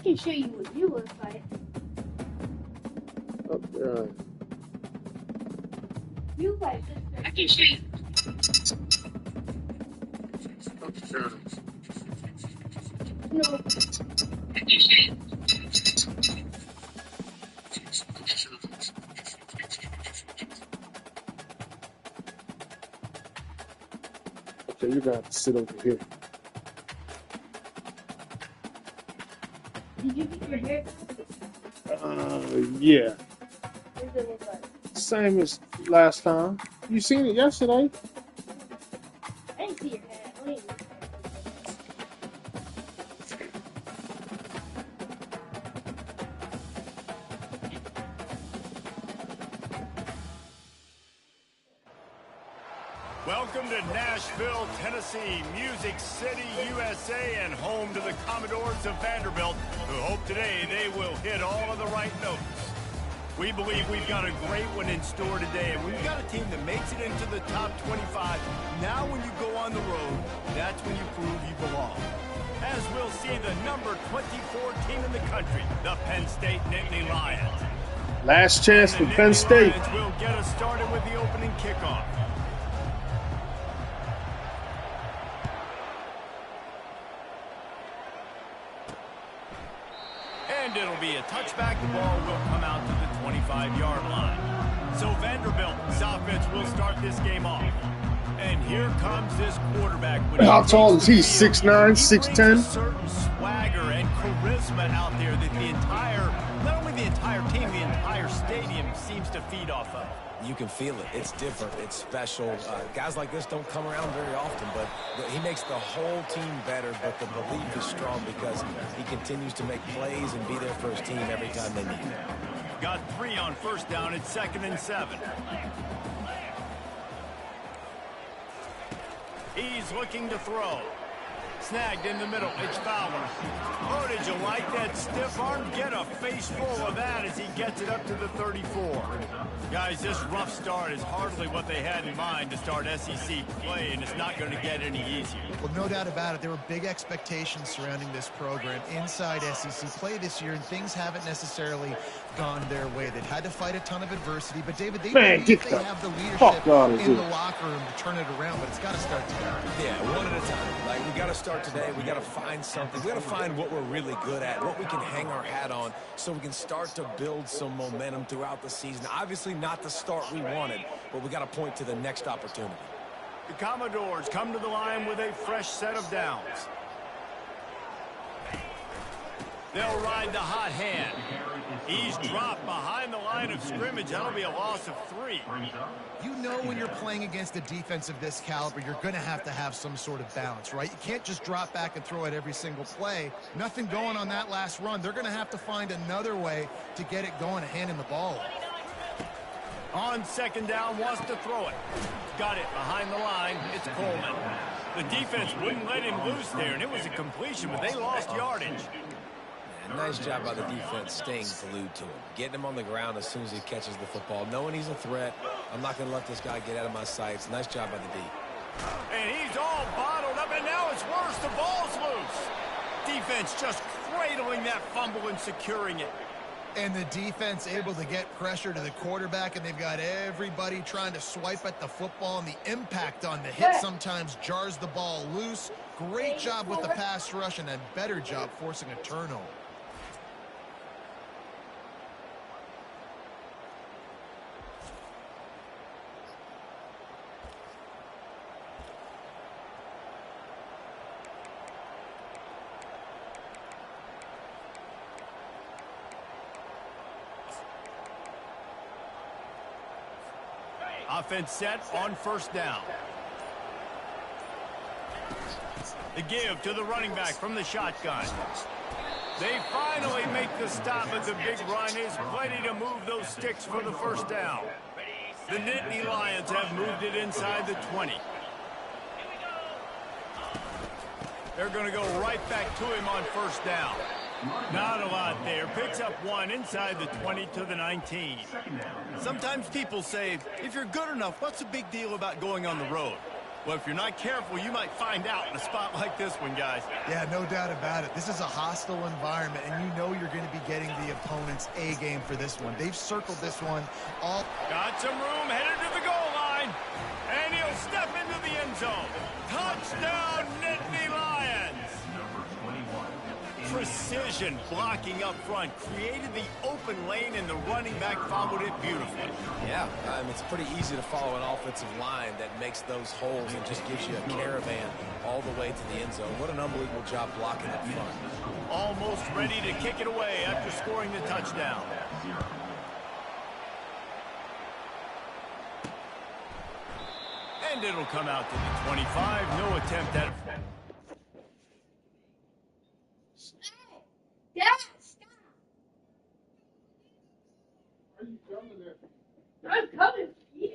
can show you what you look like. You look like this. I can show you. No. I can show you. Okay, you're gonna have to sit over here. Did you get your hair done? Yeah. What does it look like? Same as last time. You seen it yesterday? I didn't see your hat. I didn't. Welcome to Nashville, Tennessee, Music City, USA, and home to the Commodores of Vanderbilt, who hope today they will hit all of the right notes. We believe we've got a great one in store today, and we've got a team that makes it into the top 25. Now when you go on the road, that's when you prove you belong. As we'll see the number 24 team in the country, the Penn State Nittany Lions. Last chance for Penn State. Lions will get us started with the opening kickoff. And it'll be a touchback. The ball will come out to the 25-yard line. So Vanderbilt's offense will start this game off. And here comes this quarterback. How tall is he? 6'9", 6'10"? A certain swagger and charisma out there that the entire, not only the entire team, the entire stadium seems to feed off of. You can feel it. It's different. It's special. Guys like this don't come around very often, but he makes the whole team better, but the belief is strong because he continues to make plays and be there for his team every time they need him. Got 3 on first down. It's 2nd and 7. He's looking to throw. Snagged in the middle. It's Fowler. Oh, did you like that stiff arm? Get a face full of that as he gets it up to the 34. Guys, this rough start is hardly what they had in mind to start SEC play, and it's not going to get any easier. Well, no doubt about it. There were big expectations surrounding this program inside SEC play this year, and things haven't necessarily gone their way. They've had to fight a ton of adversity, but David, they have the leadership in the locker room to turn it around, but it's got to start today. Yeah, one at a time. Like, we got to start today. We got to find something. We got to find what we're really good at, what we can hang our hat on, so we can start to build some momentum throughout the season. Obviously not the start we wanted, but we got to point to the next opportunity. The Commodores come to the line with a fresh set of downs. They'll ride the hot hand. He's dropped behind the line of scrimmage. That'll be a loss of 3. You know when you're playing against a defense of this caliber, you're going to have some sort of balance, right? You can't just drop back and throw it every single play. Nothing going on that last run. They're going to have to find another way to get it going and handing the ball off. On 2nd down, wants to throw it. Got it behind the line. It's Coleman. The defense wouldn't let him loose there, and it was a completion, but they lost yardage. Nice job by the defense staying glued to him, getting him on the ground as soon as he catches the football, knowing he's a threat. I'm not going to let this guy get out of my sights. Nice job by the D. And he's all bottled up, and now it's worse. The ball's loose. Defense just cradling that fumble and securing it. And the defense able to get pressure to the quarterback, and they've got everybody trying to swipe at the football, and the impact on the hit sometimes jars the ball loose. Great job with the pass rush, and a better job forcing a turnover. Offense set on 1st down. The give to the running back from the shotgun. They finally make the stop, but the big run is plenty to move those sticks for the 1st down. The Nittany Lions have moved it inside the 20. They're going to go right back to him on 1st down. Not a lot there. Picks up 1 inside the 20 to the 19. Sometimes people say, if you're good enough, what's the big deal about going on the road? Well, if you're not careful, you might find out in a spot like this one, guys. Yeah, no doubt about it. This is a hostile environment, and you know you're going to be getting the opponent's A game for this one. They've circled this one all. Got some room, headed to the goal line, and he'll step into the end zone. Touchdown, Nittany Lions! Precision blocking up front created the open lane, and the running back followed it beautifully. Yeah, it's pretty easy to follow an offensive line that makes those holes and just gives you a caravan all the way to the end zone. What an unbelievable job blocking up front. Almost ready to kick it away after scoring the touchdown. And it'll come out to the 25. No attempt at it. Dad, stop! Why are you coming there? I'm coming for you.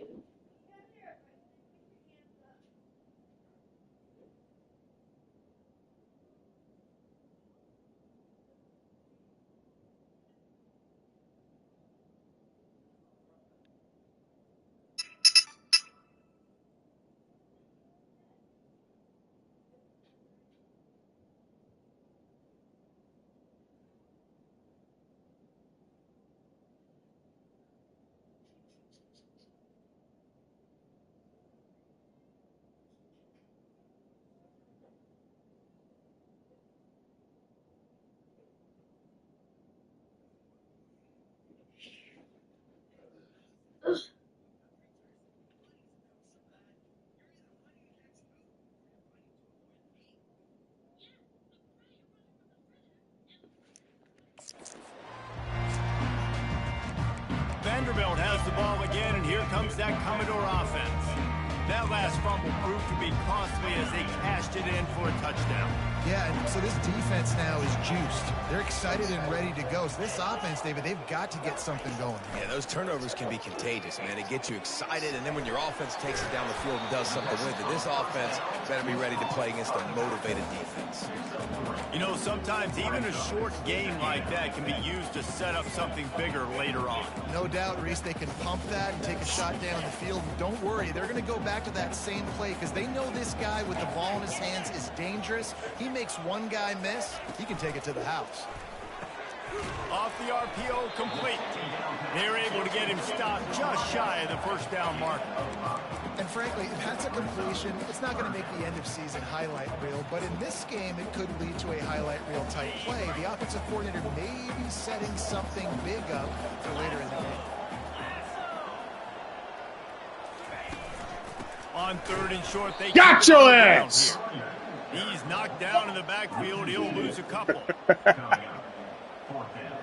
Vanderbilt has the ball again, and here comes that Commodore offense. That last fumble proved to be costly as they cashed it in for a touchdown. Yeah, and so this defense now is juiced. They're excited and ready to go. So this offense, David, they've got to get something going. Yeah, those turnovers can be contagious, man. They get you excited, and then when your offense takes it down the field and does something with it, this offense better be ready to play against a motivated defense. You know, sometimes even a short game like that can be used to set up something bigger later on. No doubt, Reese, they can pump that and take a shot down the field. And don't worry, they're going to go back to that same play because they know this guy with the ball in his hands is dangerous. He makes one guy miss, he can take it to the house. Off the RPO, complete. They're able to get him stopped just shy of the first down marker. And frankly, if that's a completion, it's not going to make the end-of-season highlight reel, but in this game, it could lead to a highlight reel type play. The offensive coordinator may be setting something big up for later in the game. On third and short, they got your ass! He's knocked down in the backfield. He'll lose a couple.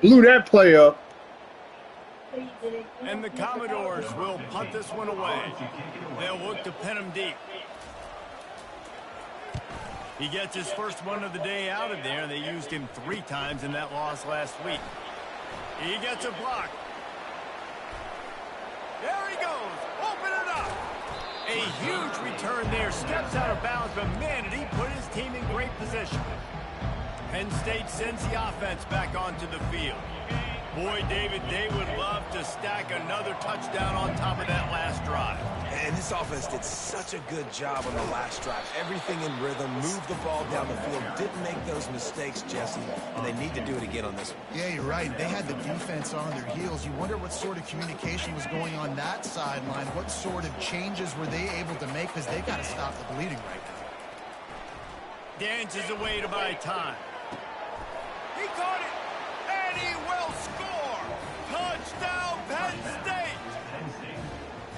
Blew that play up. And the Commodores will punt this one away. They'll look to pin him deep. He gets his first one of the day out of there. They used him 3 times in that loss last week. He gets a block. There he goes. Open it up. A huge return there. Steps out of bounds, but man, did he put his team in great position. Penn State sends the offense back onto the field. Boy, David, they would love to stack another touchdown on top of that last drive. And this offense did such a good job on the last drive. Everything in rhythm, moved the ball down the field, didn't make those mistakes, Jesse, and they need to do it again on this one. Yeah, you're right. They had the defense on their heels. You wonder what sort of communication was going on that sideline. What sort of changes were they able to make? Because they've got to stop the bleeding right now. Dances away to buy time. He caught it, and he will score. Touchdown, Penn State.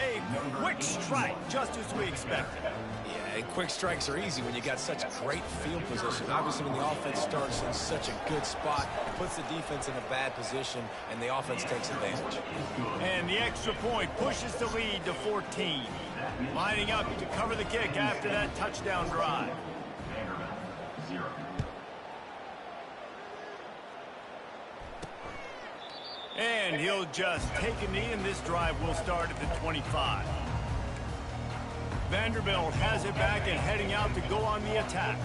A quick strike, just as we expected. Yeah, and quick strikes are easy when you got such a great field position. Obviously, when the offense starts in such a good spot, it puts the defense in a bad position, and the offense takes advantage. And the extra point pushes the lead to 14. Lining up to cover the kick after that touchdown drive. And he'll just take a knee, and this drive will start at the 25. Vanderbilt has it back and heading out to go on the attack.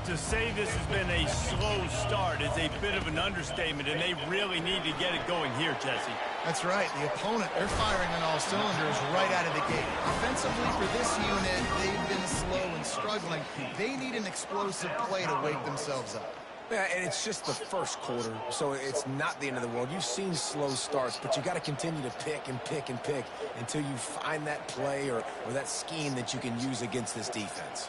To say this has been a slow start is a bit of an understatement, and they really need to get it going here, Jesse. That's right. The opponent, they're firing on all cylinders right out of the gate. Offensively, for this unit, they've been slow and struggling. They need an explosive play to wake themselves up. Yeah, and it's just the first quarter, so it's not the end of the world. You've seen slow starts, but you got to continue to pick and pick and pick until you find that play or that scheme that you can use against this defense.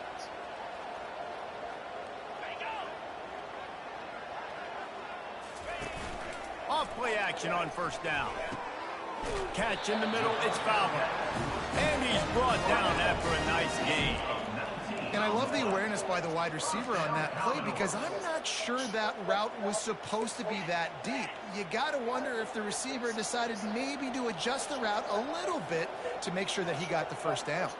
Off-play action on first down. Catch in the middle, it's Fowler. And he's brought down after a nice gain. And I love the awareness by the wide receiver on that play because I'm not sure that route was supposed to be that deep. You got to wonder if the receiver decided maybe to adjust the route a little bit to make sure that he got the first down.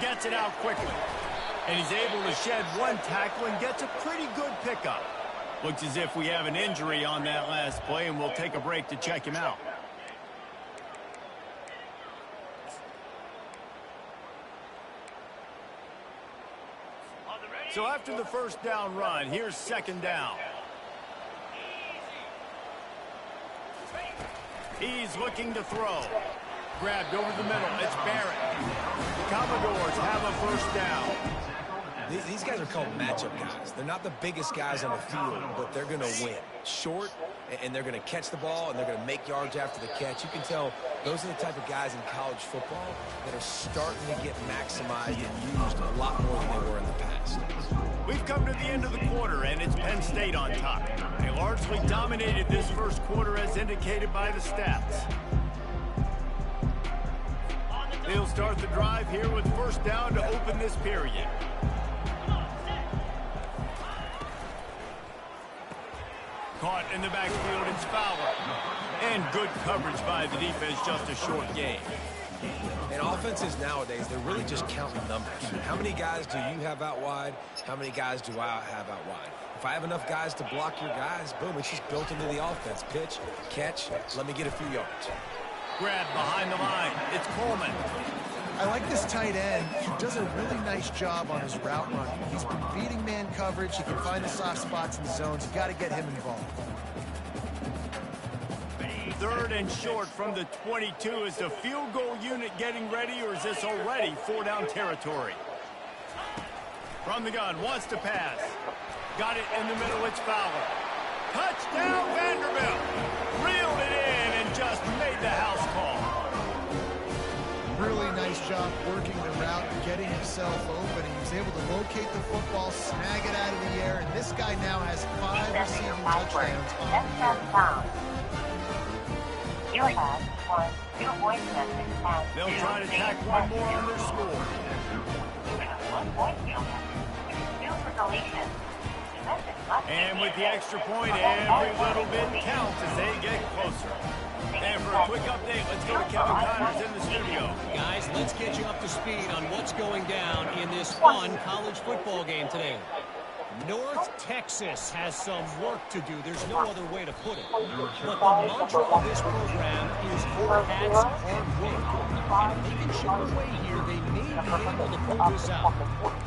Gets it out quickly. And he's able to shed one tackle and gets a pretty good pickup. Looks as if we have an injury on that last play, and we'll take a break to check him out. So after the first down run, here's second down. He's looking to throw. Grabbed over the middle. It's Barrett. The Commodores have a first down. These guys are called matchup guys. They're not the biggest guys on the field, but they're going to win. Short, and they're going to catch the ball, and they're going to make yards after the catch. You can tell those are the type of guys in college football that are starting to get maximized and used a lot more than they were in the past. We've come to the end of the quarter, and it's Penn State on top. They largely dominated this first quarter as indicated by the stats. They'll start the drive here with first down to open this period. Caught in the backfield, it's Fowler. And good coverage by the defense, just a short gain. And offenses nowadays, they're really just counting numbers. How many guys do you have out wide? How many guys do I have out wide? If I have enough guys to block your guys, boom, it's just built into the offense. Pitch, catch, let me get a few yards. Grab behind the line. It's Coleman. I like this tight end. He does a really nice job on his route running. He's been beating man coverage. He can find the soft spots in zones. You got to get him involved. Third and short from the 22. Is the field goal unit getting ready, or is this already four-down territory? From the gun, wants to pass. Got it in the middle, it's Fowler. Touchdown, Vanderbilt. Reeled it in and just made the house call. Really nice job working the route and getting himself open. He was able to locate the football, snag it out of the air, and this guy now has 5 receiving touchdowns on the year. They'll try to tack one more on their score. And with the extra point, every little bit counts as they get closer. And for a quick update, let's go to Kevin Connors in the studio. Guys, let's get you up to speed on what's going down in this fun college football game today. North Texas has some work to do. There's no other way to put it. But the mantra of this program is hard hats, hard work. And if they can chip away here, they may be able to pull this out.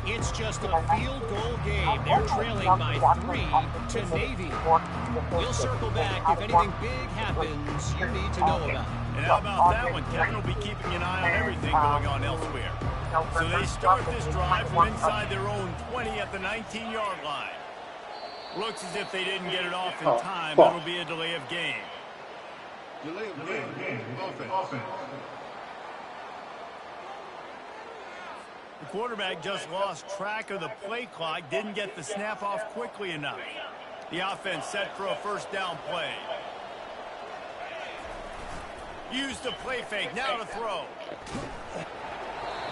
It's just a field goal game. They're trailing by 3 to Navy. We'll circle back if anything big happens you need to know about. And how about that one? Kevin will be keeping an eye on everything going on elsewhere. So they start this drive from inside their own 20 at the 19-yard line. Looks as if they didn't get it off in time. It'll be a delay of game. Delay of game. Offense. The quarterback just lost track of the play clock, didn't get the snap off quickly enough. The offense set for a first down play. Used the play fake, now to throw.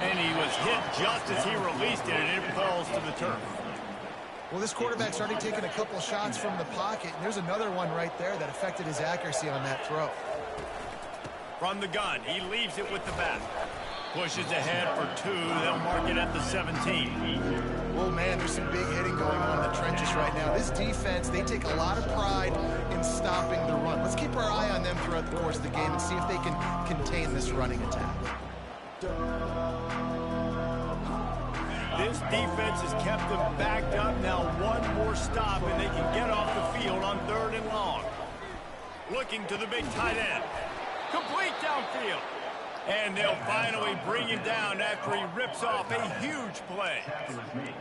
And he was hit just as he released it, and it falls to the turf. Well, this quarterback's already taken a couple shots from the pocket, and there's another one right there that affected his accuracy on that throw. From the gun, he leaves it with the back. Pushes ahead for 2. They'll mark it at the 17. Oh, man, there's some big hitting going on in the trenches right now. This defense, they take a lot of pride in stopping the run. Let's keep our eye on them throughout the course of the game and see if they can contain this running attack. This defense has kept them backed up. Now one more stop, and they can get off the field on on 3rd and long. Looking to the big tight end. Complete downfield. And they'll finally bring him down after he rips off a huge play.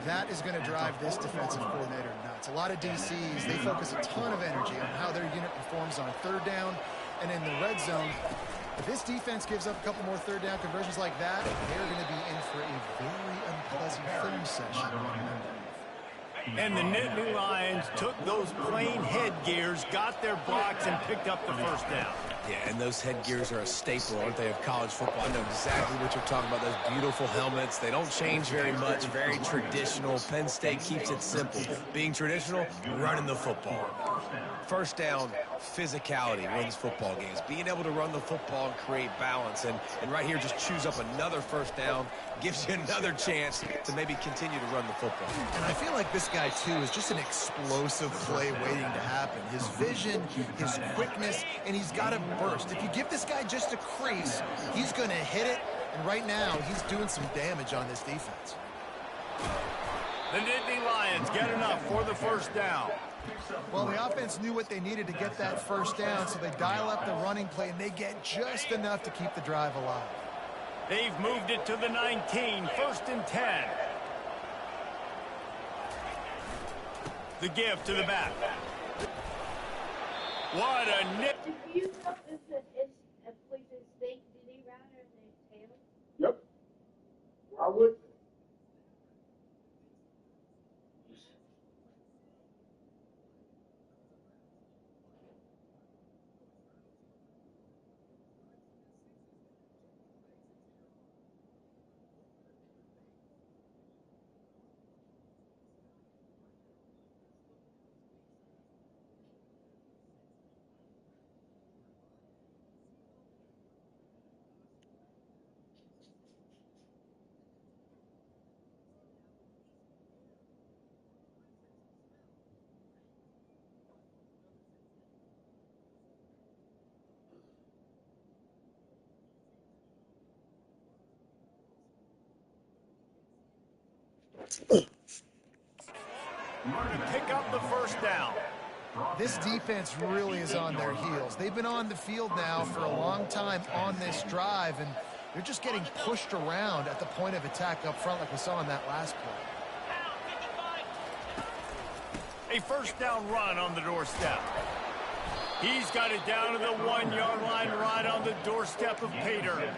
That is going to drive this defensive coordinator nuts. A lot of DCs, they focus a ton of energy on how their unit performs on 3rd down and in the red zone. If this defense gives up a couple more 3rd down conversions like that, they're going to be in for a very unpleasant film session on Monday. And the Nittany Lions took those plain headgears, got their blocks, and picked up the first down. Yeah, and those headgears are a staple, aren't they, of college football? I know exactly what you're talking about, those beautiful helmets. They don't change very much, very traditional. Penn State keeps it simple. Being traditional, running the football. First down, physicality wins football games. Being able to run the football and create balance. And right here, just choose up another first down, gives you another chance to maybe continue to run the football. And I feel like this guy, too, is just an explosive play waiting to happen. His vision, his quickness, and he's got a burst. If you give this guy just a crease, he's going to hit it. And right now, he's doing some damage on this defense. The Nittany Lions get enough for the first down. Well, the offense knew what they needed to get that first down, so they dial up the running play, and they get just enough to keep the drive alive. They've moved it to the 19, 1st and 10. The give to the back. What a nip. Did you know this is a poison snake? Did he round her in the tail? Yep. I would. To pick up the first down. This defense really is on their heels. They've been on the field now for a long time on this drive, and they're just getting pushed around at the point of attack up front like we saw in that last play. A first down run on the doorstep. He's got it down to the 1-yard line right on the doorstep of Pater.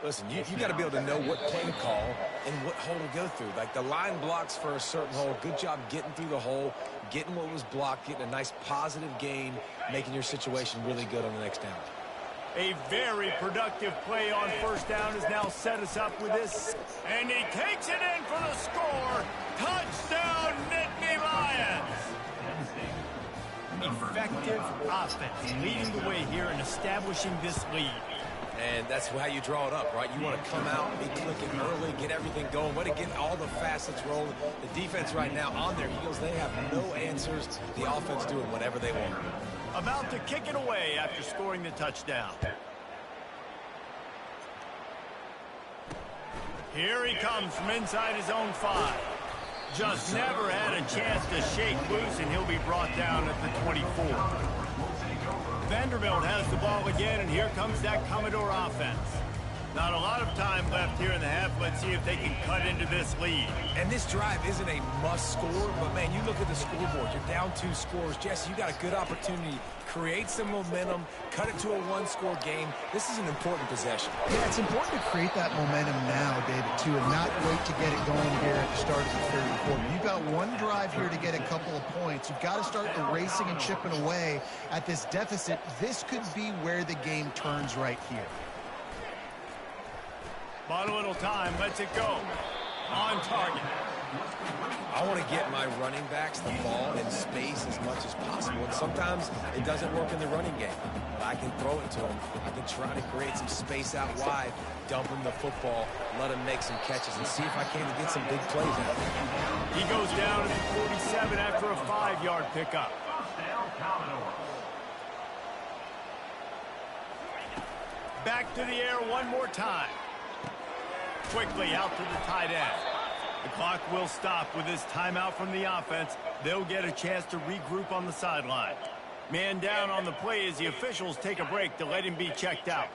Listen, you got to be able to know what play to call and what hole to go through. Like the line blocks for a certain hole. Good job getting through the hole, getting what was blocked, getting a nice positive gain, making your situation really good on the next down. A very productive play on first down has now set us up with this. And he takes it in for the score. Touchdown, Nittany Lions. Effective offense leading the way here and establishing this lead. And that's how you draw it up, right? You want to come out, be clicking early, get everything going, want to get all the facets rolling. The defense right now on their heels, they have no answers. The offense doing whatever they want. About to kick it away after scoring the touchdown. Here he comes from inside his own 5. Just never had a chance to shake loose, and he'll be brought down at the 24. Vanderbilt has the ball again, and here comes that Commodore offense. Not a lot of time left here in the half. Let's see if they can cut into this lead. And this drive isn't a must score, but man, you look at the scoreboard. You're down 2 scores. Jesse, you got a good opportunity. Create some momentum, cut it to a 1-score game. This is an important possession. Yeah, it's important to create that momentum now, David, too, and not wait to get it going here at the start of the third quarter. You've got one drive here to get a couple of points. You've got to start erasing and chipping away at this deficit. This could be where the game turns right here. Bought a little time, lets it go. On target. I want to get my running backs the ball in space as much as possible. And sometimes it doesn't work in the running game. But I can throw it to them. I can try to create some space out wide, dump him the football, let him make some catches, and see if I can get some big plays out of him. He goes down at the 47 after a 5-yard pickup. Back to the air one more time. Quickly out to the tight end. The clock will stop with this timeout from the offense. They'll get a chance to regroup on the sideline. Man down on the play as the officials take a break to let him be checked out.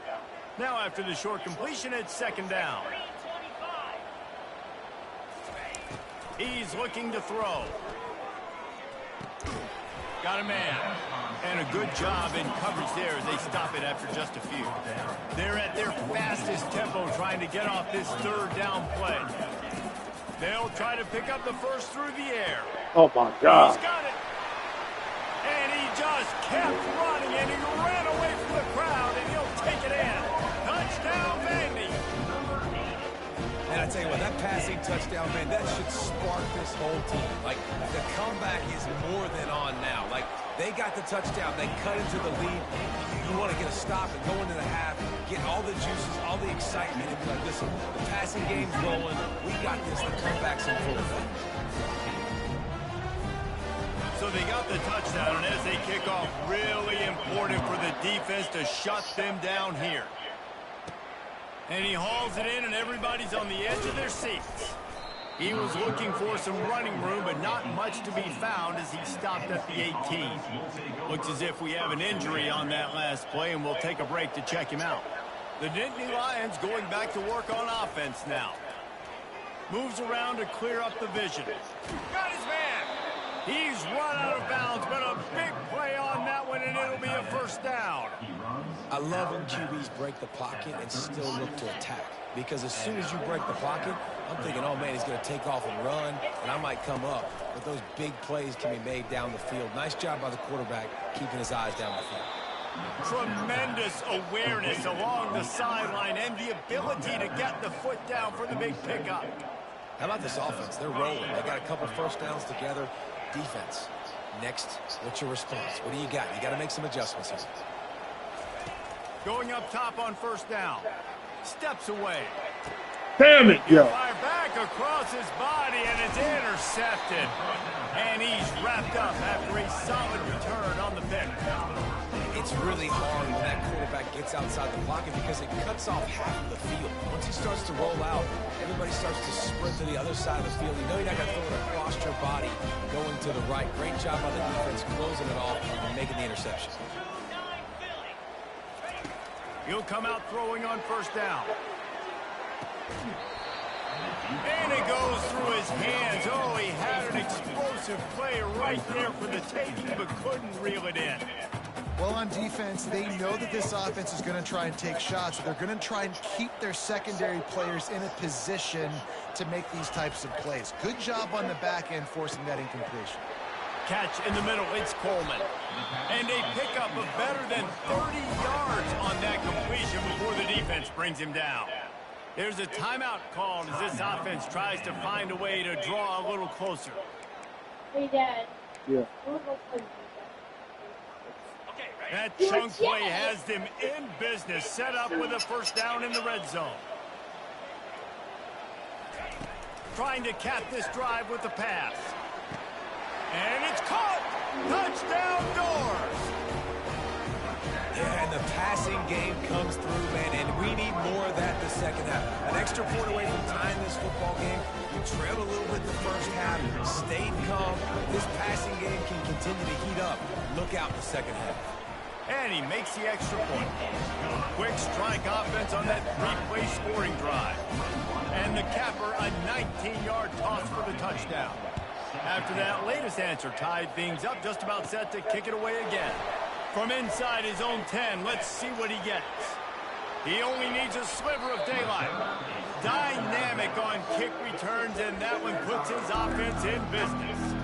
Now after the short completion, it's second down. He's looking to throw. Got a man. And a good job in coverage there as they stop it after just a few. They're at their fastest tempo trying to get off this third down play. They'll try to pick up the first through the air. Oh, my God. He's got it. And he just kept running, and he ran away from the crowd, and he'll take it in. Touchdown, Vandy. And I tell you what, that passing touchdown, man, that should spark this whole team. Like, the comeback is more than on now. Like, they got the touchdown. They cut into the lead. You want to get a stop and go into the half, get all the juices, all the excitement, and be like, listen, the passing game's rolling. We got this. The comeback's in full effect. So they got the touchdown, and as they kick off, really important for the defense to shut them down here. And he hauls it in, and everybody's on the edge of their seats. He was looking for some running room, but not much to be found as he stopped at the 18. Looks as if we have an injury on that last play, and we'll take a break to check him out. The Nittany Lions going back to work on offense now. Moves around to clear up the vision. Got his man. He's run out of bounds, but a big play on that one, and it'll be a first down. I love when QBs break the pocket and still look to attack. Because as soon as you break the pocket, I'm thinking, oh, man, he's going to take off and run, and I might come up. But those big plays can be made down the field. Nice job by the quarterback keeping his eyes down the field. Tremendous awareness along the sideline and the ability to get the foot down for the big pickup. How about this offense? They're rolling. They got a couple first downs together. Defense. Next, what's your response? What do you got? You got to make some adjustments here. Going up top on first down. Steps away. Damn it, yo. Fire back across his body, and it's intercepted. And he's wrapped up after a solid return on the pick. It's really hard when that quarterback gets outside the pocket because it cuts off half of the field. Once he starts to roll out, everybody starts to sprint to the other side of the field. You know you're not going to throw it across your body going to the right. Great job by the defense closing it off and making the interception. He'll come out throwing on first down. And it goes through his hands. Oh, he had an explosive play right there for the taking, but couldn't reel it in. Well, on defense, they know that this offense is going to try and take shots. They're going to try and keep their secondary players in a position to make these types of plays. Good job on the back end forcing that incompletion. Catch in the middle, it's Coleman. And a pickup of better than 30 yards on that completion before the defense brings him down. There's a timeout called as this offense tries to find a way to draw a little closer. Hey, Dad. Yeah. That chunk play has them in business, set up with a first down in the red zone. Trying to cap this drive with the pass. And it's caught! Touchdown Doors! Yeah, and the passing game comes through, man, and we need more of that the second half. An extra point away from tying this football game. You trailed a little bit the first half, stayed calm. This passing game can continue to heat up. Look out the second half. And he makes the extra point. Quick strike offense on that three-play scoring drive. And the capper, a 19-yard toss for the touchdown. After that latest answer tied things up, just about set to kick it away again. From inside his own 10, let's see what he gets. He only needs a sliver of daylight. Dynamic on kick returns, and that one puts his offense in business.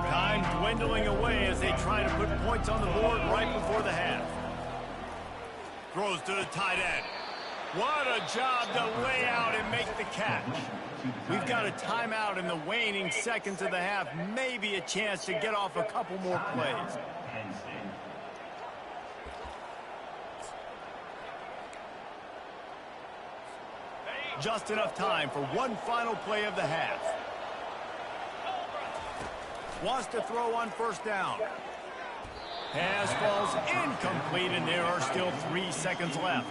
Time dwindling away as they try to put points on the board right before the half. Throws to the tight end. What a job to lay out and make the catch. We've got a timeout in the waning seconds of the half. Maybe a chance to get off a couple more plays. Just enough time for one final play of the half. Wants to throw on first down. Pass falls incomplete, and there are still 3 seconds left.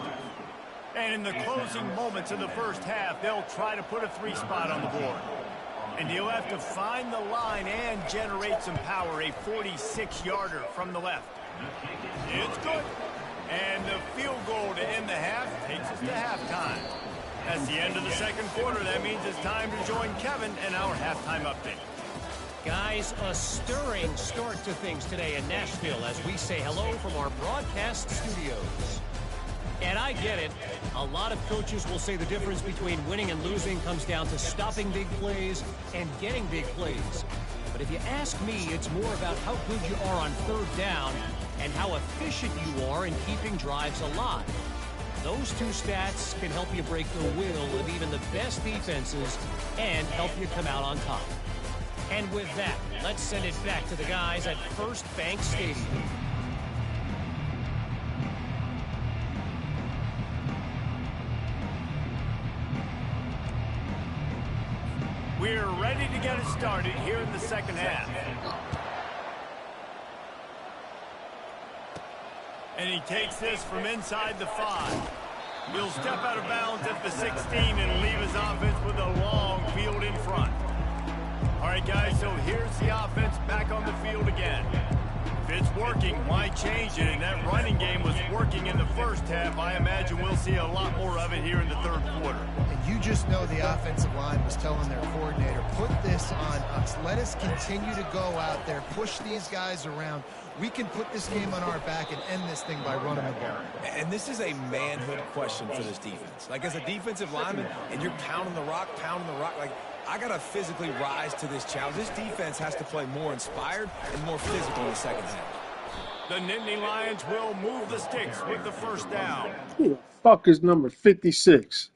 And in the closing moments of the first half, they'll try to put a 3 spot on the board. And he'll have to find the line and generate some power, a 46-yarder from the left. It's good. And the field goal to end the half takes us to halftime. That's the end of the second quarter. That means it's time to join Kevin and our halftime update. Guys, a stirring start to things today in Nashville as we say hello from our broadcast studios. And I get it. A lot of coaches will say the difference between winning and losing comes down to stopping big plays and getting big plays. But if you ask me, it's more about how good you are on third down and how efficient you are in keeping drives alive. Those two stats can help you break the will of even the best defenses and help you come out on top. And with that, let's send it back to the guys at First Bank Stadium. We're ready to get it started here in the second half. And he takes this from inside the 5. He'll step out of bounds at the 16 and leave his offense with a long field in front. All right, guys, so here's the offense back on the field again. If it's working, why change it? And that running game was working in the first half. I imagine we'll see a lot more of it here in the third quarter. And you just know the offensive line was telling their coordinator, put this on us. Let us continue to go out there, push these guys around. We can put this game on our back and end this thing by running the ball. And this is a manhood question for this defense. Like, as a defensive lineman, and you're pounding the rock, like, I got to physically rise to this challenge. This defense has to play more inspired and more physical in the second half. The Nittany Lions will move the sticks with the first down. Who the fuck is number 56?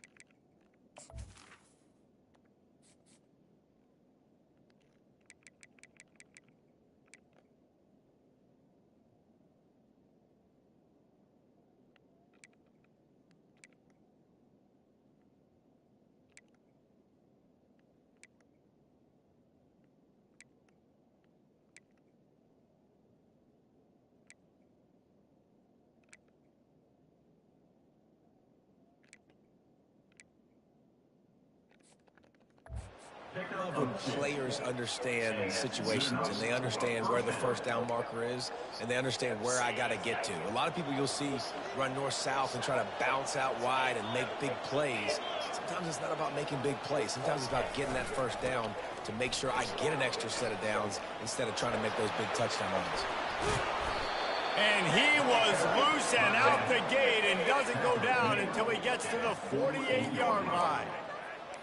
When players understand situations and they understand where the first down marker is and they understand where I got to get to. A lot of people you'll see run north-south and try to bounce out wide and make big plays. Sometimes it's not about making big plays. Sometimes it's about getting that first down to make sure I get an extra set of downs instead of trying to make those big touchdown runs. And he was loose and out the gate and doesn't go down until he gets to the 48-yard line.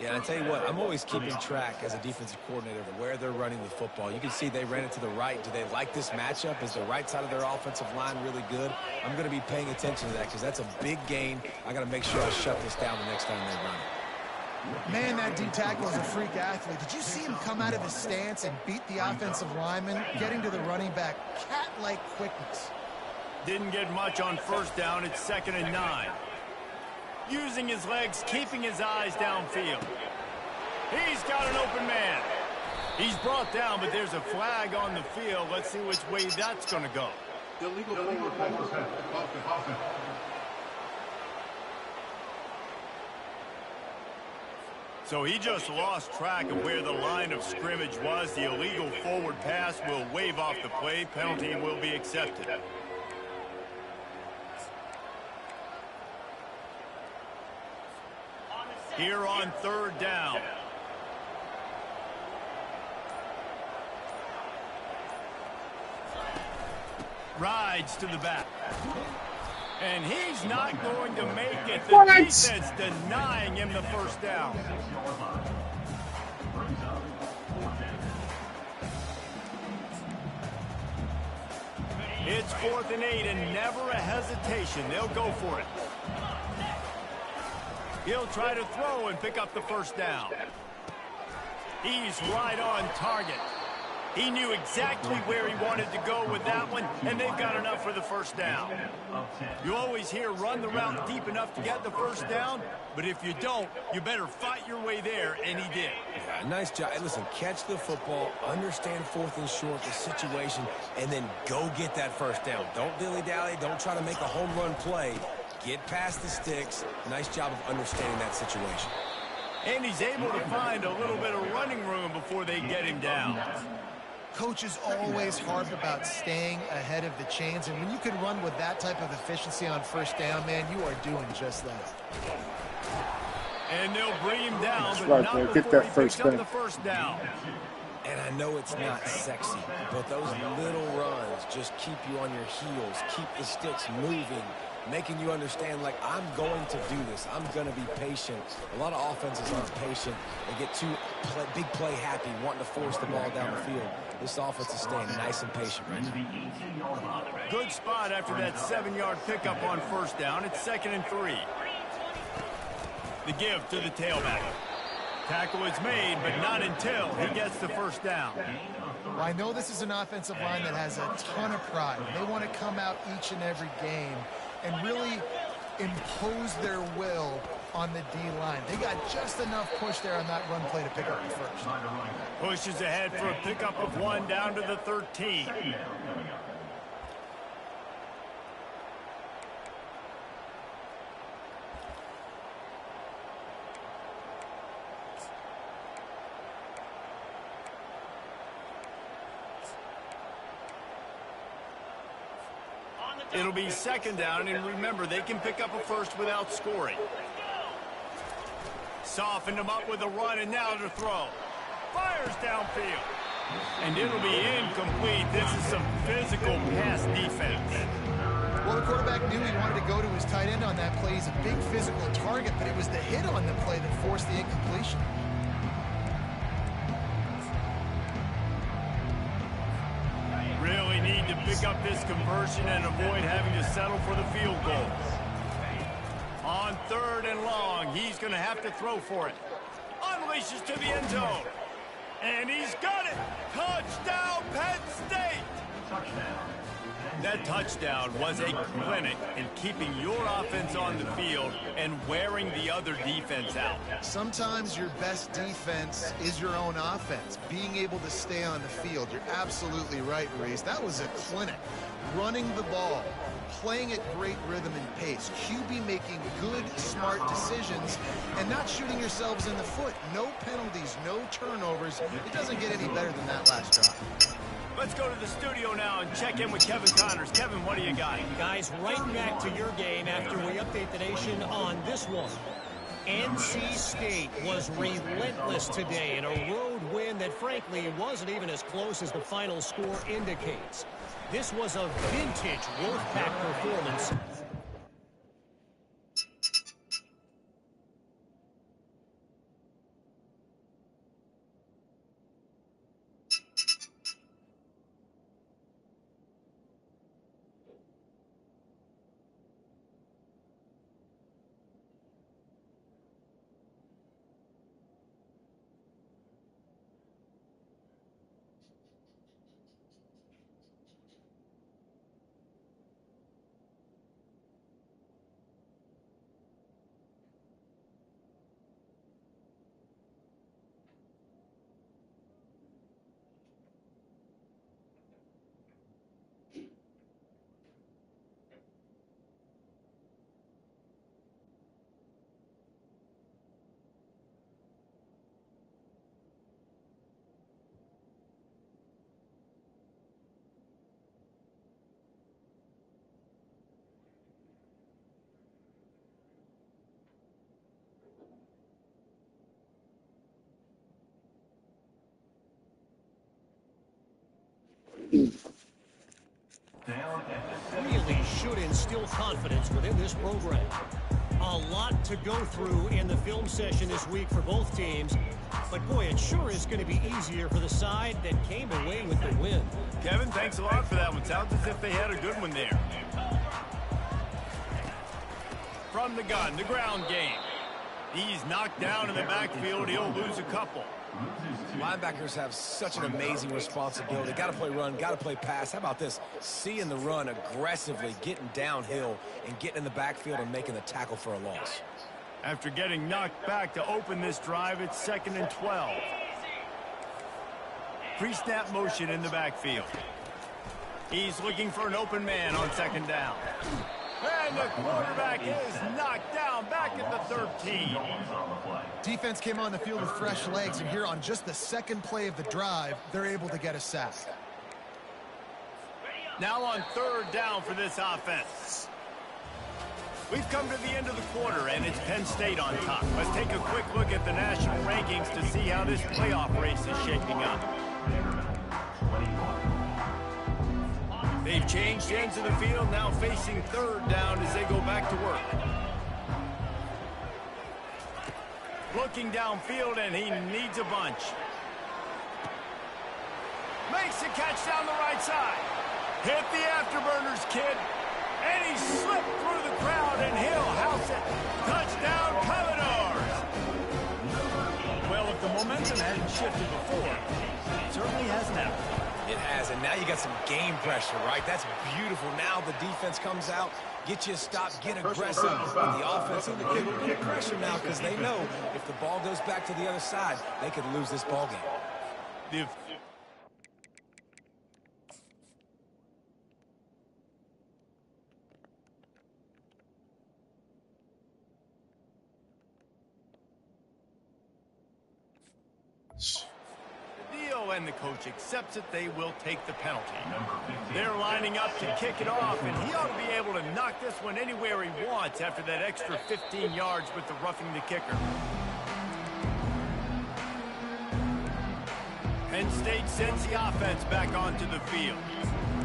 Yeah, and I tell you what, I'm always keeping track as a defensive coordinator of where they're running the football. You can see they ran it to the right. Do they like this matchup? Is the right side of their offensive line really good? I'm going to be paying attention to that because that's a big gain. I got to make sure I shut this down the next time they run it. Man, that D tackle is a freak athlete. Did you see him come out of his stance and beat the offensive lineman, getting to the running back? Cat-like quickness. Didn't get much on first down. It's 2nd and 9. Using his legs, keeping his eyes downfield. He's got an open man. He's brought down, but there's a flag on the field. Let's see which way that's going to go. Illegal offense. So he just lost track of where the line of scrimmage was. The illegal forward pass will wave off the play. Penalty will be accepted. Here on 3rd down. Rides to the back. And he's not going to make it. The defense denying him the first down. It's 4th and 8 and never a hesitation. They'll go for it. He'll try to throw and pick up the first down. He's right on target. He knew exactly where he wanted to go with that one, and they've got enough for the first down. You always hear run the route deep enough to get the first down, but if you don't, you better fight your way there, and he did. Yeah, nice job. Hey, listen, catch the football, understand 4th and short, the situation, and then go get that first down. Don't dilly-dally. Don't try to make a home run play. Get past the sticks. Nice job of understanding that situation. And he's able to find a little bit of running room before they get him down. Coaches always harp about staying ahead of the chains, and when you can run with that type of efficiency on first down, man, you are doing just that. And they'll bring him down, That's but right, not man. before Get that he first picks up down. the first down. And I know it's not sexy, but those little runs just keep you on your heels, keep the sticks moving, making you understand, like, I'm going to do this. I'm going to be patient. A lot of offenses aren't patient. They get too big play happy, wanting to force the ball down the field. This offense is staying nice and patient right now. Good spot after that 7-yard pickup on first down. It's 2nd and 3. The give to the tailback. Tackle is made, but not until he gets the first down. Well, I know this is an offensive line that has a ton of pride. They want to come out each and every game and really impose their will on the D-line. They got just enough push there on that run play to pick up the first. Pushes ahead for a pickup of 1 down to the 13. It'll be 2nd down, and remember, they can pick up a first without scoring. Softened him up with a run, and now to throw. Fires downfield. And it'll be incomplete. This is some physical pass defense. Well, the quarterback knew he wanted to go to his tight end on that play. He's a big physical target, but it was the hit on the play that forced the incompletion. Really need to pick up this conversion and avoid having to settle for the field goal. On 3rd and long, he's going to have to throw for it. Unleashes to the end zone. And he's got it. Touchdown, Penn State. That touchdown was a clinic in keeping your offense on the field and wearing the other defense out. Sometimes your best defense is your own offense, being able to stay on the field. You're absolutely right, Reese. That was a clinic. Running the ball, playing at great rhythm and pace, QB making good, smart decisions, and not shooting yourselves in the foot. No penalties, no turnovers. It doesn't get any better than that last drive. Let's go to the studio now and check in with Kevin Connors. Kevin, what do you got? Guys, right back to your game after we update the nation on this one. NC State was relentless today in a road win that, frankly, wasn't even as close as the final score indicates. This was a vintage Wolfpack performance. Really should instill confidence within this program. A lot to go through in the film session this week for both teams. But, boy, it sure is going to be easier for the side that came away with the win. Kevin, thanks a lot for that one. Sounds as if they had a good one there. From the gun, the ground game. He's knocked down in the backfield. He'll lose a couple. Linebackers have such an amazing responsibility. Got to play run, got to play pass. How about this? Seeing the run aggressively, getting downhill, and getting in the backfield and making the tackle for a loss. After getting knocked back to open this drive, it's 2nd and 12. Pre-snap motion in the backfield. He's looking for an open man on 2nd down. And the quarterback is knocked down back at the 13. Defense came on the field with fresh legs, and here on just the second play of the drive, they're able to get a sack. Now on 3rd down for this offense. We've come to the end of the quarter, and it's Penn State on top. Let's take a quick look at the national rankings to see how this playoff race is shaping up. They've changed ends of the field, now facing 3rd down as they go back to work. Looking downfield, and he needs a bunch. Makes the catch down the right side. Hit the afterburners, kid. And he slipped through the crowd, and he'll house it. Touchdown, Commodores! Well, if the momentum hadn't shifted before, it certainly has now. It has, and now you got some game pressure, right? That's beautiful. Now the defense comes out, get you a stop, get aggressive. And the offense and the kicker get pressure now because they know if the ball goes back to the other side, they could lose this ball game. And the coach accepts it, they will take the penalty. They're lining up to kick it off, and he ought to be able to knock this one anywhere he wants after that extra 15 yards with the roughing the kicker. Penn State sends the offense back onto the field.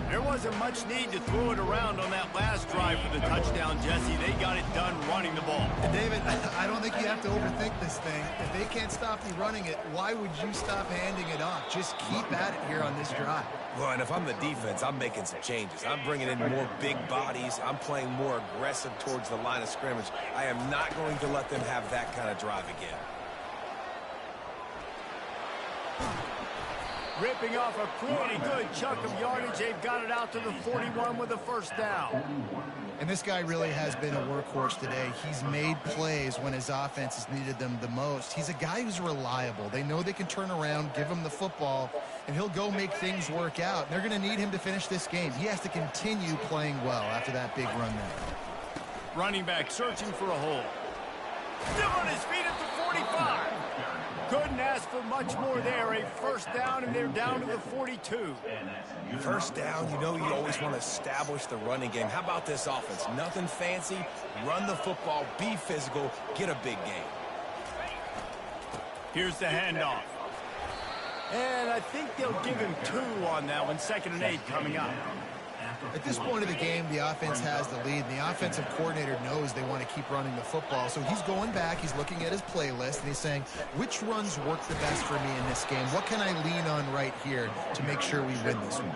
There wasn't much need to throw it around on that last drive for the touchdown, Jesse. They got it done running the ball. David, I don't think you have to overthink this thing. If they can't stop you running it, why would you stop handing it off? Just keep at it here on this drive. Well, and if I'm the defense, I'm making some changes. I'm bringing in more big bodies. I'm playing more aggressive towards the line of scrimmage. I am not going to let them have that kind of drive again. Ripping off a pretty good chunk of yardage. They've got it out to the 41 with a 1st down. And this guy really has been a workhorse today. He's made plays when his offense has needed them the most. He's a guy who's reliable. They know they can turn around, give him the football, and he'll go make things work out. They're going to need him to finish this game. He has to continue playing well after that big run there. Running back searching for a hole. Still on his feet at the 45. Couldn't ask for much more there. A 1st down, and they're down to the 42. 1st down, you know you always want to establish the running game. How about this offense? Nothing fancy. Run the football, be physical, get a big game. Here's the handoff. And I think they'll give him 2 on that one. 2nd and 8 coming up. At this point of the game, the offense has the lead, and the offensive coordinator knows they want to keep running the football. So he's going back, he's looking at his playlist, and he's saying, which runs work the best for me in this game? What can I lean on right here to make sure we win this one?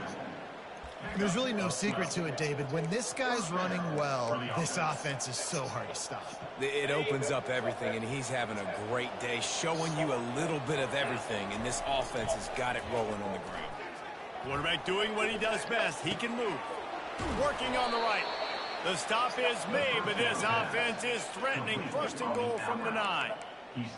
And there's really no secret to it, David. When this guy's running well, this offense is so hard to stop. It opens up everything, and he's having a great day, showing you a little bit of everything, and this offense has got it rolling on the ground. Quarterback doing what he does best. He can move. Working on the right. The stop is made, but this offense is threatening. 1st and goal from the 9.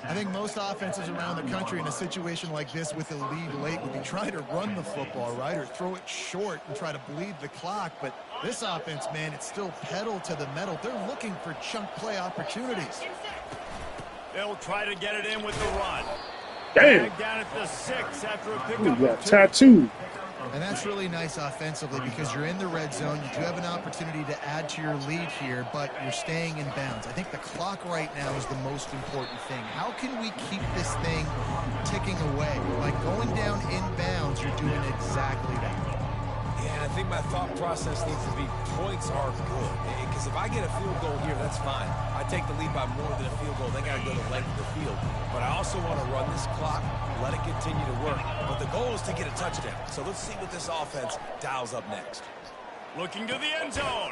I think most offenses around the country in a situation like this with a lead late would be trying to run the football, right, or throw it short and try to bleed the clock. But this offense, man, it's still pedal to the metal. They're looking for chunk play opportunities. They'll try to get it in with the run. Damn. Down at the 6 after a pickup. Ooh, got tattooed. And that's really nice offensively because you're in the red zone. You do have an opportunity to add to your lead here, but you're staying in bounds. I think the clock right now is the most important thing. How can we keep this thing ticking away? By going down in bounds, you're doing exactly that. Yeah, I think my thought process needs to be points are good. Because if I get a field goal here, that's fine. I take the lead by more than a field goal. They got to go the length of the field. But I also want to run this clock, let it continue to work. But the goal is to get a touchdown. So let's see what this offense dials up next. Looking to the end zone.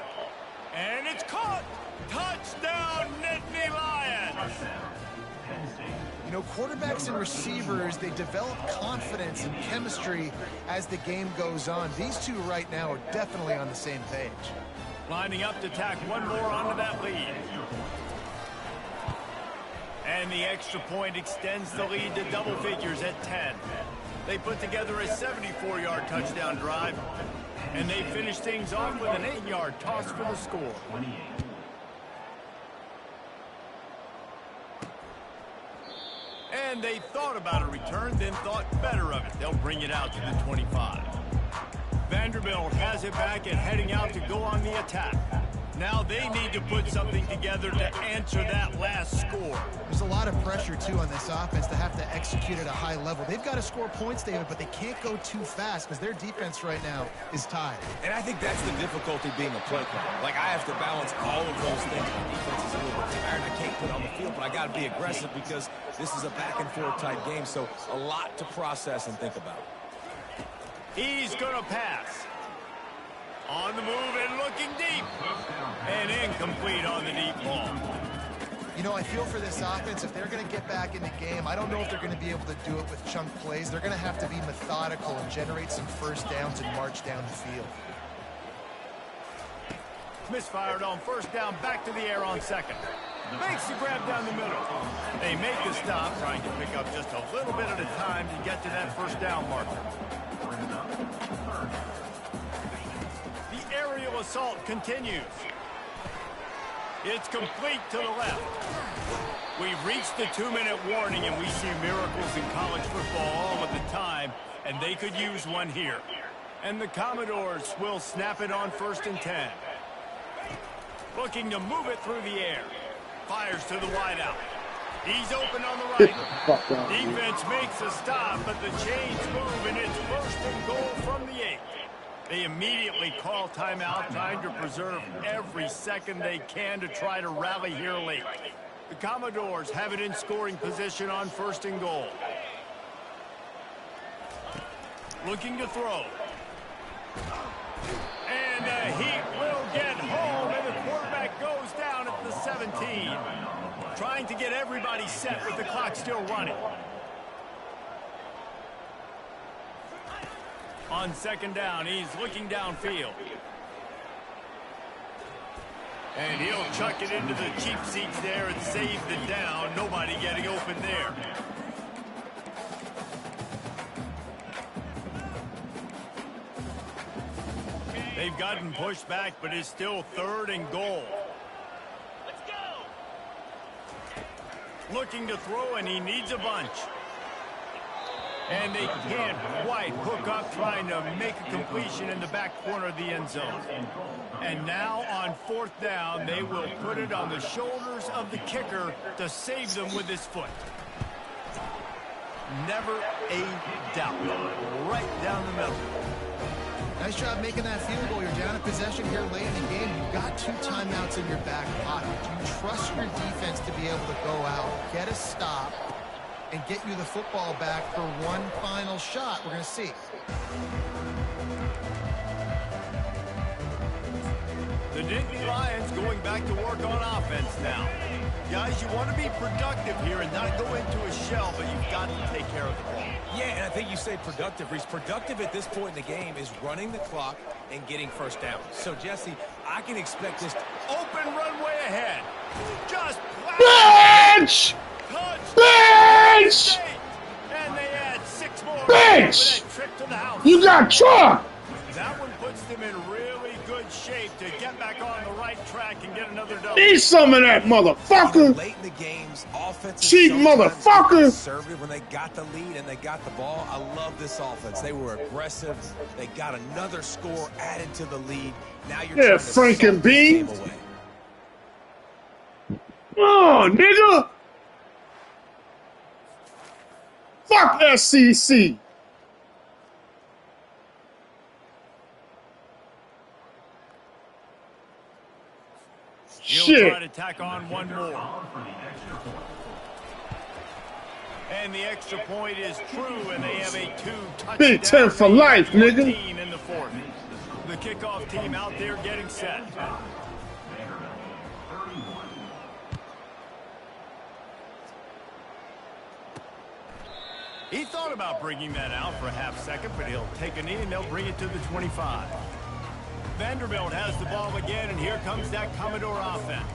And it's caught. Touchdown, Nittany Lions. You know, quarterbacks and receivers, they develop confidence and chemistry as the game goes on. These two right now are definitely on the same page. Lining up to tack one more onto that lead. And the extra point extends the lead to double figures at 10. They put together a 74-yard touchdown drive, and they finish things off with an 8-yard toss for the score. And they thought about a return, then thought better of it. They'll bring it out to the 25. Vanderbilt has it back and heading out to go on the attack. Now they need to put something together to answer that last score. There's a lot of pressure, too, on this offense to have to execute at a high level. They've got to score points, David, but they can't go too fast because their defense right now is tied. And I think that's the difficulty being a play caller. Like, I have to balance all of those things. My defense is a little bit tired. I can't put on the field, but I got to be aggressive because this is a back-and-forth type game, so a lot to process and think about. He's going to pass. On the move and looking deep. And incomplete on the deep ball. You know, I feel for this offense, if they're going to get back in the game, I don't know if they're going to be able to do it with chunk plays. They're going to have to be methodical and generate some first downs and march down the field. Misfired on first down, back to the air on second. Makes the grab down the middle. They make the stop, trying to pick up just a little bit at a time to get to that first down marker. The aerial assault continues. It's complete to the left. We've reached the 2-minute warning, and we see miracles in college football all of the time, and they could use one here. And the Commodores will snap it on 1st and 10. Looking to move it through the air. Fires to the wideout. He's open on the right. Defense makes a stop, but the chains move, and it's 1st and goal from the 8. They immediately call timeout, trying to preserve every second they can to try to rally here late. The Commodores have it in scoring position on 1st and goal. Looking to throw. And the Heat will get home, and the quarterback goes down at the 17. Trying to get everybody set with the clock still running. On 2nd down, he's looking downfield. And he'll chuck it into the cheap seats there and save the down. Nobody getting open there. They've gotten pushed back, but it's still 3rd and goal. Let's go! Looking to throw, and he needs a bunch. And they can't quite hook up, trying to make a completion in the back corner of the end zone. And now on 4th down, they will put it on the shoulders of the kicker to save them with his foot. Never a doubt. Right down the middle. Nice job making that field goal. You're down in possession here late in the game. You've got 2 timeouts in your back pocket. Do you trust your defense to be able to go out, get a stop, and get you the football back for one final shot? We're going to see. The Nittany Lions going back to work on offense now. Guys, you want to be productive here and not go into a shell, but you've got to take care of the ball. Yeah, and I think you say productive. Reese, productive at this point in the game is running the clock and getting first down. So, Jesse, I can expect this open runway ahead. Just Bench! Bench! And they add 6 more. Bench! Trip to the house. You got truck! That one puts them in really good shape to get back on the right track and get another double. Need some of that, motherfucker! late in the game's offense. Cheap motherfucker! Conservative when they got the lead and they got the ball. I love this offense. They were aggressive. They got another score added to the lead. Now you're trying to Franken B. Oh, nigga! Fuck SEC! He'll try to tack on one more. And the extra point is true, and they have a 2-touchdown Big 10 for life, nigga. In the 4th. The kickoff team out there getting set. He thought about bringing that out for a half second, but he'll take a knee and they'll bring it to the 25. Vanderbilt has the ball again, and here comes that Commodore offense.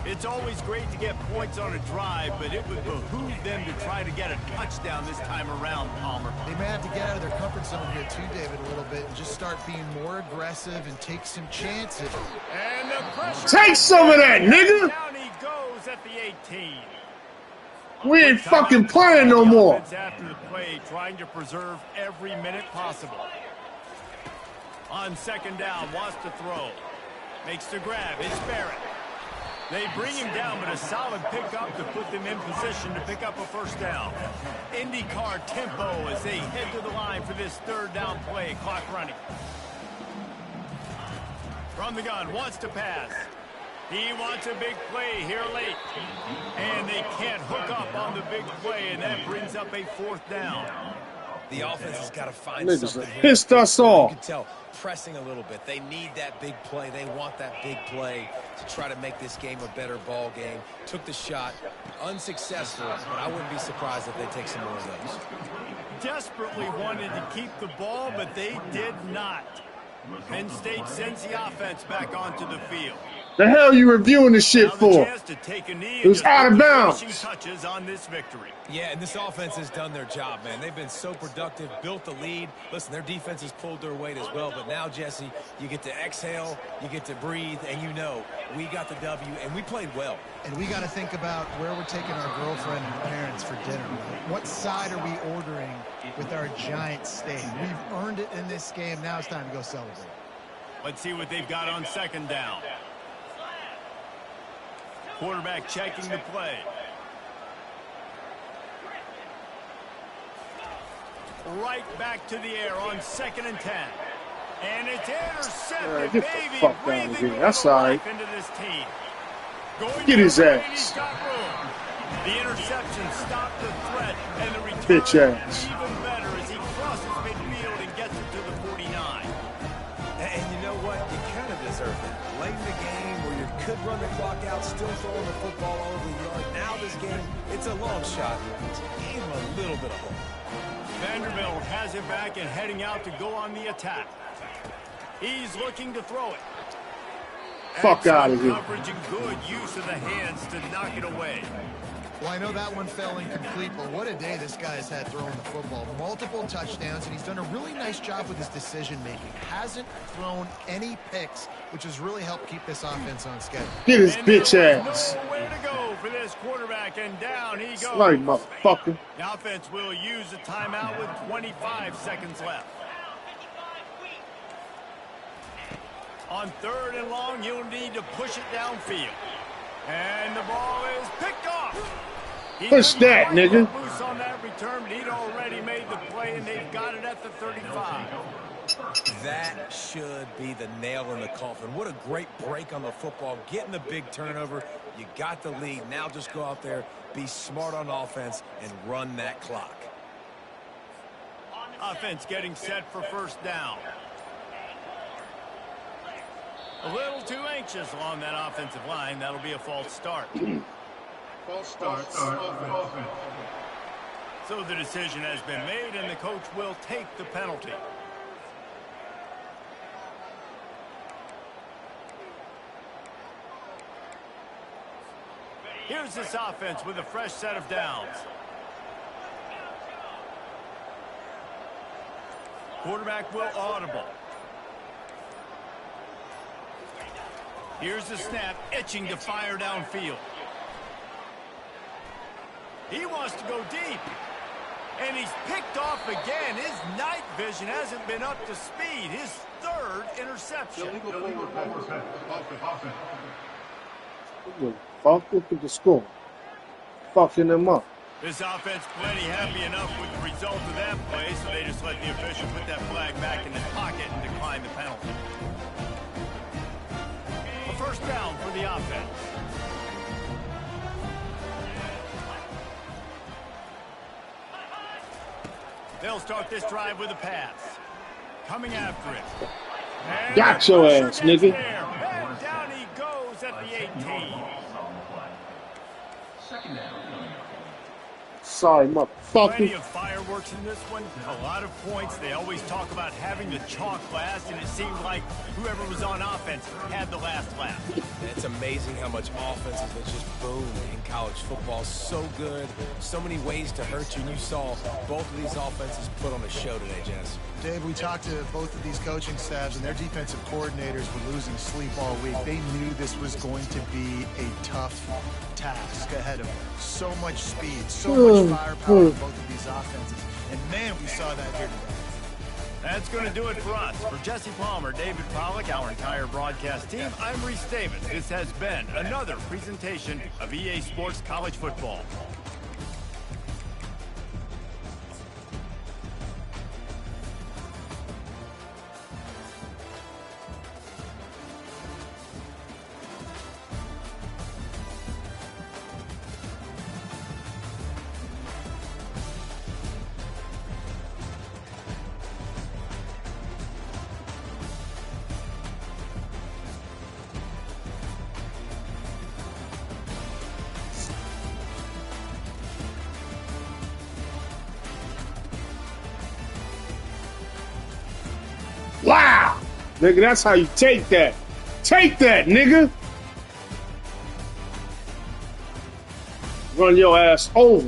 It's always great to get points on a drive, but it would behoove them to try to get a touchdown this time around, Palmer. They may have to get out of their comfort zone here too, David, a little bit, and just start being more aggressive and take some chances. And the pressure. Take some of that, nigga. Down he goes at the 18. We ain't fucking playing no more. After the play, trying to preserve every minute possible. On second down, wants to throw. Makes the grab. It's Barrett. They bring him down, but a solid pickup to put them in position to pick up a first down. IndyCar tempo as they head to the line for this third down play. Clock running. From the gun, wants to pass. He wants a big play here late. And they can't hook up on the big play, and that brings up a fourth down. The offense has got to find Niggas something here. pissed us off. You can tell, pressing a little bit. They need that big play. They want that big play to try to make this game a better ball game. Took the shot, unsuccessful, but I wouldn't be surprised if they take some more of those. Desperately wanted to keep the ball, but they did not. Penn State sends the offense back onto the field. The hell you reviewing this shit for? It was out of bounds. Touches on this victory. Yeah, and this offense has done their job, man. They've been so productive, built the lead. Listen, their defense has pulled their weight as well, but now, Jesse, you get to exhale, you get to breathe, and you know we got the W, and we played well. And we got to think about where we're taking our girlfriend and parents for dinner. What side are we ordering with our giant steak? We've earned it in this game. Now it's time to go celebrate. Let's see what they've got on second down. Quarterback checking the play. Right back to the air on 2nd and 10. And it's intercepted. Get the fuck out of here. That's all right. Into this team. Get his ass. The interception stopped the threat, and the return Bitch ass. even better as he crosses midfield and gets it to the 49. And you know what? You kind of deserve that. Late in the game where you could run the clock out, still throwing the football all over the yard. Now this game, it's a long shot. So gave him a little bit of hope. Vanderbilt has it back and heading out to go on the attack. He's looking to throw it. Fuck out of here. Coverage and good use of the hands to knock it away. Well, I know that one fell incomplete, but what a day this guy has had throwing the football. Multiple touchdowns, and he's done a really nice job with his decision-making. Hasn't thrown any picks, which has really helped keep this offense on schedule. Get his bitch ass. Nowhere to go for this quarterback, and down he goes. Right, motherfucker. The offense will use a timeout with 25 seconds left. On 3rd and long, you'll need to push it downfield. And the ball is picked off. Push that, nigga. Loose on that return, but he'd already made the play, and they've got it at the 35. That should be the nail in the coffin. What a great break on the football. Getting the big turnover. You got the lead. Now just go out there, be smart on offense, and run that clock. Offense getting set for first down. A little too anxious along that offensive line. That'll be a false start. False start. So the decision has been made, and the coach will take the penalty. Here's this offense with a fresh set of downs. Quarterback will audible. Here's the snap, itching to fire downfield. He wants to go deep. And he's picked off again. His night vision hasn't been up to speed. His 3rd interception. Illegal offense. Fuck, look at the score. Fucking them up. This offense plenty happy enough with the result of that play, so they just let the official put that flag back in his pocket and decline the penalty. A first down for the offense. They'll start this drive with a pass. Coming after it. And got your ass, nigga. And down he goes at the 18. Sorry, Plenty motherfucker. of fireworks fireworks in this one. A lot of points. They always talk about having the chalk last, and it seemed like whoever was on offense had the last laugh. It's amazing how much offenses that just boom in college football. So good. So many ways to hurt you, and you saw both of these offenses put on a show today, Jess. Dave, we talked to both of these coaching staffs, and their defensive coordinators were losing sleep all week. They knew this was going to be a tough task ahead of them. So much speed, so much firepower in both of these offenses. And man, we saw that here today. That's going to do it for us. For Jesse Palmer, David Pollack, our entire broadcast team, I'm Reese Davis. This has been another presentation of EA Sports College Football. Wow! Nigga, that's how you take that. Take that, nigga! Run your ass over.